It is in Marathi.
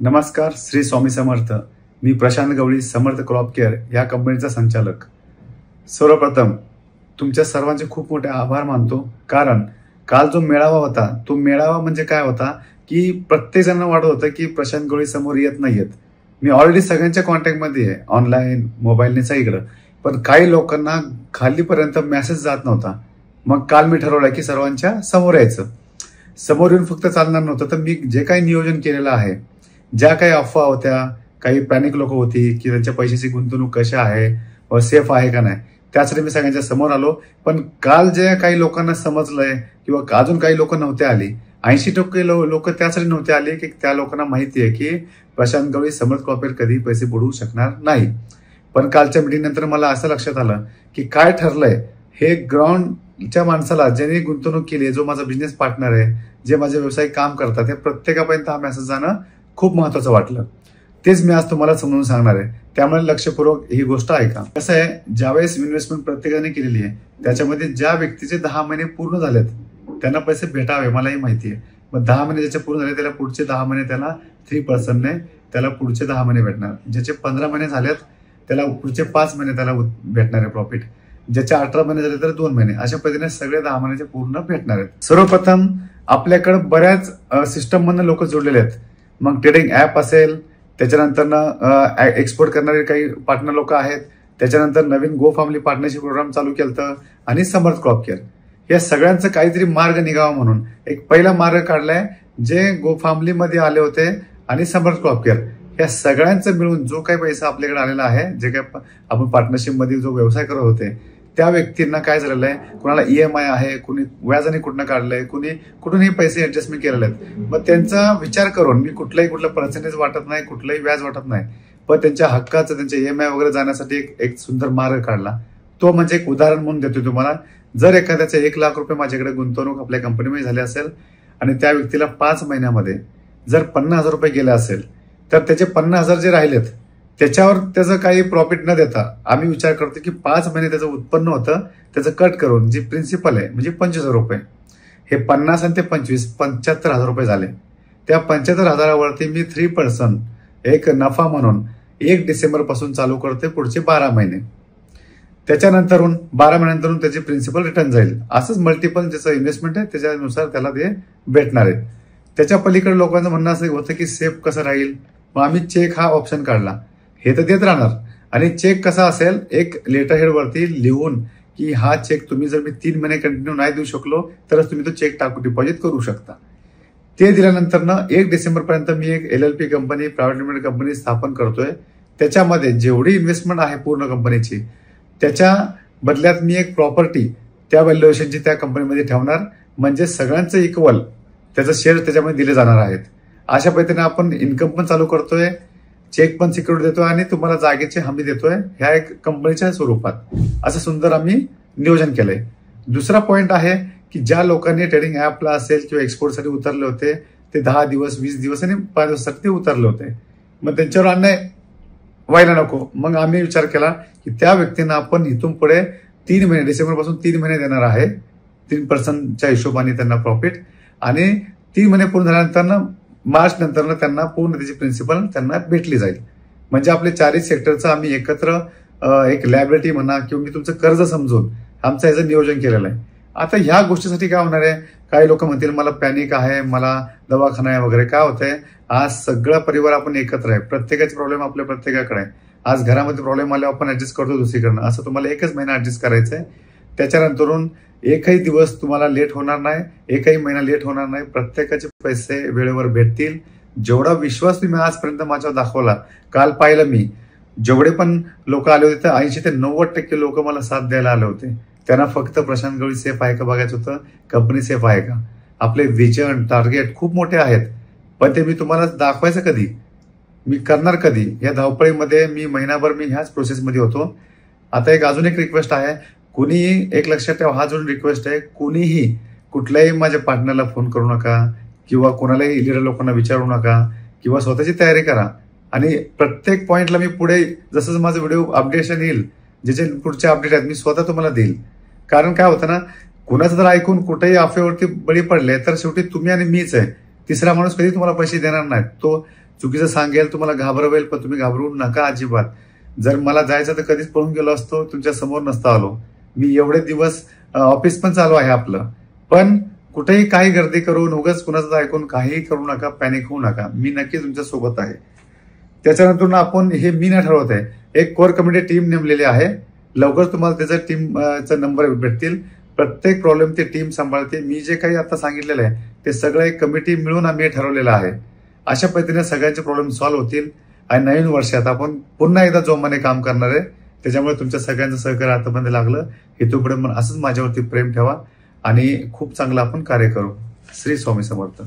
नमस्कार, श्री स्वामी समर्थ. मी प्रशांत गवळी, समर्थ क्रॉप केअर या कंपनीचा संचालक. सर्वप्रथम तुमच्या सर्वांचे खूप मोठे आभार मानतो, कारण काल जो मेळावा होता तो मेळावा म्हणजे काय होता की प्रत्येक जण वाटत होतं की प्रशांत गवळी समोर येत नाहीयेत. मी ऑलरेडी सगळ्यांच्या कॉन्टॅक्टमध्ये आहे, ऑनलाईन मोबाईलने सगळीकडे, पण काही लोकांना खालीपर्यंत मेसेज जात नव्हता. मग काल मी ठरवलं की सर्वांच्या समोर यायचं. समोर येऊन फक्त चालणार नव्हतं, तर मी जे काही नियोजन केलेलं आहे, ज्या काही अफवा होत्या, काही पॅनिक लोक होती की त्यांच्या पैशाची गुंतवणूक कशी आहे व सेफ आहे का नाही, त्यासाठी मी सगळ्यांच्या समोर आलो. पण काल जे काही लोकांना समजलंय किंवा अजून काही लोक नव्हते आली, 80% लोक त्यासाठी नव्हते आले की त्या लोकांना माहिती आहे की प्रशांत गवळी समर्थ क्रॉप केअर कधी पैसे बुडवू शकणार नाही. पण कालच्या मीटिंग नंतर मला असं लक्षात आलं की काय ठरलंय हे ग्राउंडच्या माणसाला, ज्यांनी गुंतवणूक केली, जो माझा बिझनेस पार्टनर आहे, जे माझे व्यवसाय काम करतात, हे प्रत्येकापर्यंत हा मेसेज जाणं खूप महत्वाचं वाटलं. तेच मी आज तुम्हाला समजून सांगणार आहे. त्यामुळे लक्षपूर्वक ही गोष्ट ऐका. कसं आहे, ज्यावेळेस इन्व्हेस्टमेंट प्रत्येकाने केलेली आहे त्याच्यामध्ये ज्या व्यक्तीचे 10 महिने पूर्ण झालेत त्यांना पैसे भेटावे मलाही माहिती आहे. मग 10 महिने ज्याचे पूर्ण झाले त्याला पुढचे 10 महिने त्याला 3% त्याला पुढचे 10 महिने भेटणार. ज्याचे 15 महिने झालेत त्याला पुढचे 5 महिने त्याला भेटणार आहे प्रॉफिट. ज्याचे 18 महिने झाले तर 2 महिने, अशा पद्धतीने सगळे 10 महिन्याचे पूर्ण भेटणार आहेत. सर्वप्रथम आपल्याकडे बऱ्याच सिस्टम मधून लोक जोडलेले आहेत. मग ट्रेडिंग ऍप असेल, त्याच्यानंतर एक्सपोर्ट करणारे काही पार्टनर लोक आहेत, त्याच्यानंतर नवीन गो फॅमिली पार्टनरशिप प्रोग्राम चालू केलं आणि समर्थ क्रॉप केअर. या सगळ्यांचं काहीतरी मार्ग निघावा म्हणून एक पहिला मार्ग काढलाय, जे गो फॅमिली मध्ये आले होते आणि समर्थ क्रॉप केअर, या सगळ्यांचं मिळून जो काही पैसा आपल्याकडे आलेला आहे, जे काही आपण पार्टनरशिप मध्ये जो व्यवसाय करत होते त्या व्यक्तींना काय झालेलं आहे, कुणाला EMI आहे, कुणी व्याजाने कुठनं काढलंय, कुठूनही पैसे ऍडजस्टमेंट केलेले आहेत. मग त्यांचा विचार करून मी कुठलं पर्सेंटेज वाटत नाही, कुठलंही व्याज वाटत नाही, पण त्यांच्या हक्काचं, त्यांच्या EMI वगैरे जाण्यासाठी एक सुंदर मार्ग काढला. तो म्हणजे एक उदाहरण म्हणून देतो तुम्हाला. जर एखाद्याचे 1 लाख रुपये माझ्याकडे गुंतवणूक आपल्या कंपनीमध्ये झाली असेल आणि त्या व्यक्तीला 5 महिन्यामध्ये जर 50,000 रुपये गेले असेल, तर त्याचे 50,000 जे राहिलेत त्याच्यावर त्याचं काही प्रॉफिट न देता आम्ही विचार करतो की 5 महिने त्याचं उत्पन्न होतं, त्याचं कट करून जी प्रिन्सिपल आहे म्हणजे 25,000 रुपये, हे 50 आणि ते 25 75,000 रुपये झाले. त्या 75,000वरती मी 3% एक नफा म्हणून 1 डिसेंबर पासून चालू करते पुढचे 12 महिने. त्याच्यानंतरून 12 महिन्यानंतर त्याची प्रिन्सिपल रिटर्न जाईल. असंच मल्टिपल ज्याचं इन्व्हेस्टमेंट आहे त्याच्यानुसार त्याला ते भेटणार आहे. त्याच्या पलीकडे लोकांचं म्हणणं असं होतं की सेफ कसं राहील, मग आम्ही चेक हा ऑप्शन काढला. हे तर देत राहणार, आणि चेक कसा असेल, एक लेटर हेड वरती लिहून की हा चेक तुम्ही जर मी 3 महिने कंटिन्यू नाही देऊ शकलो तरच तुम्ही तो चेक टाकू डिपॉझिट करू शकता. ते दिल्यानंतर 1 डिसेंबर पर्यंत मी एक LLP company, private limited company स्थापन करतोय. त्याच्यामध्ये जेवढी इन्व्हेस्टमेंट आहे पूर्ण कंपनीची, त्याच्या बदल्यात मी एक प्रॉपर्टी त्या व्हॅल्युएशनची त्या कंपनीमध्ये ठेवणार, म्हणजे सगळ्यांचं इक्वल त्याचं शेअर त्याच्यामध्ये दिले जाणार आहेत. अशा पद्धतीने आपण इन्कम पण चालू करतोय, चेक पण सिक्युरिटी देतोय आणि तुम्हाला जागेची हमी देतोय, ह्या एक कंपनीच्या स्वरूपात. असं सुंदर आम्ही नियोजन केलंय. दुसरा पॉइंट आहे की ज्या लोकांनी ट्रेडिंग ऍपला असेल किंवा एक्सपोर्टसाठी उतरले होते, ते 10 दिवस, 20 दिवस आणि 5 दिवसासाठी ते उतरले होते, मग त्यांच्यावर अन्याय व्हायला नको. मग आम्ही विचार केला की त्या व्यक्तींना आपण इथून पुढे 3 महिने, डिसेंबर पासून 3 महिने देणार आहे, 3%च्या हिशोबाने त्यांना प्रॉफिट, आणि 3 महिने पूर्ण झाल्यानंतर मार्च नंतर त्यांना पूर्ण त्याची प्रिन्सिपल त्यांना भेटली जाईल. म्हणजे आपले 4 सेक्टरचं आम्ही एकत्र एक लायबिलिटी म्हणा किंवा मी तुमचं कर्ज समजून आमचं याचं नियोजन केलेलं आहे. आता ह्या गोष्टीसाठी काय होणार आहे, काही लोक म्हणतील मला पॅनिक आहे, मला दवाखाना आहे वगैरे. काय होतंय, आज सगळा परिवार आपण एकत्र आहे, प्रत्येकाचे प्रॉब्लेम आपल्या प्रत्येकाकडे आहे. आज घरामध्ये प्रॉब्लेम आले आपण ऍडजस्ट करतो दुसरीकडनं, असं तुम्हाला 1च महिना ऍडजस्ट करायचंय. त्याच्यानंतरून एकही दिवस तुम्हाला लेट होणार नाही, एकही महिना लेट होणार नाही, प्रत्येकाचे पैसे वेळेवर भेटतील. जेवढा विश्वास तुम्ही आजपर्यंत माझ्यावर दाखवला, काल पाहिलं मी, जेवढे पण लोक आले होते 80 ते 90% लोक मला साथ द्यायला आले होते. त्यांना फक्त प्रशांत गवळी सेफ आहे का बघायचं होतं, कंपनी सेफ आहे का. आपले विजन, टार्गेट खूप मोठे आहेत, पण ते मी तुम्हाला दाखवायचं कधी, मी करणार कधी, या धावपळीमध्ये मी महिनाभर मी ह्याच प्रोसेसमध्ये होतो. आता अजून एक रिक्वेस्ट आहे, कुणीही एक लक्षात ठेवा, हा जो रिक्वेस्ट आहे, कुणीही कुठल्याही माझ्या पार्टनरला फोन करू नका किंवा कोणालाही लीडर लोकांना विचारू नका, किंवा स्वतःची तयारी करा. आणि प्रत्येक पॉइंटला मी पुढे जसं माझं व्हिडिओ अपडेशन येईल, जे पुढचे अपडेट आहेत मी स्वतः तुम्हाला देईल. कारण काय होतं ना, कुणाचं जर ऐकून कुठेही अफवेवरती बळी पडले तर शेवटी तुम्ही आणि मीच आहे, तिसरा माणूस कधी तुम्हाला पैसे देणार नाही. तो चुकीचं सांगेल, तुम्हाला घाबरवेल, पण तुम्ही घाबरू नका अजिबात. जर मला जायचं तर कधीच पळून गेलो असतो, तुमच्या समोर नसतो आलो. मी एवढे दिवस ऑफिस पण चालू आहे आपलं, पण कुठेही काही गर्दी करून उगाच कुणाचं ऐकून काहीही करू नका, पॅनिक होऊ नका. मी नक्की तुमच्या सोबत आहे. त्याच्यानंतर आपण हे मी नाही ठरवत आहे, एक कोर कमिटी टीम नेमलेली आहे. लवकर तुम्हाला त्याचा टीमचा नंबर भेटतील. प्रत्येक प्रॉब्लेम ती टीम सांभाळते. मी जे काही आता सांगितलेलं आहे ते सगळं एक कमिटी मिळून आम्ही ठरवलेलं आहे. अशा पद्धतीने सगळ्यांचे प्रॉब्लेम सॉल्व्ह होतील आणि नवीन वर्षात आपण पुन्हा एकदा जोमाने काम करणार आहे. त्याच्यामुळे तुमच्या सगळ्यांचं सहकार्य हातामध्ये लागलं. इथून पुढे असंच माझ्यावरती प्रेम ठेवा आणि खूप चांगलं आपण कार्य करू. श्री स्वामी समर्थ.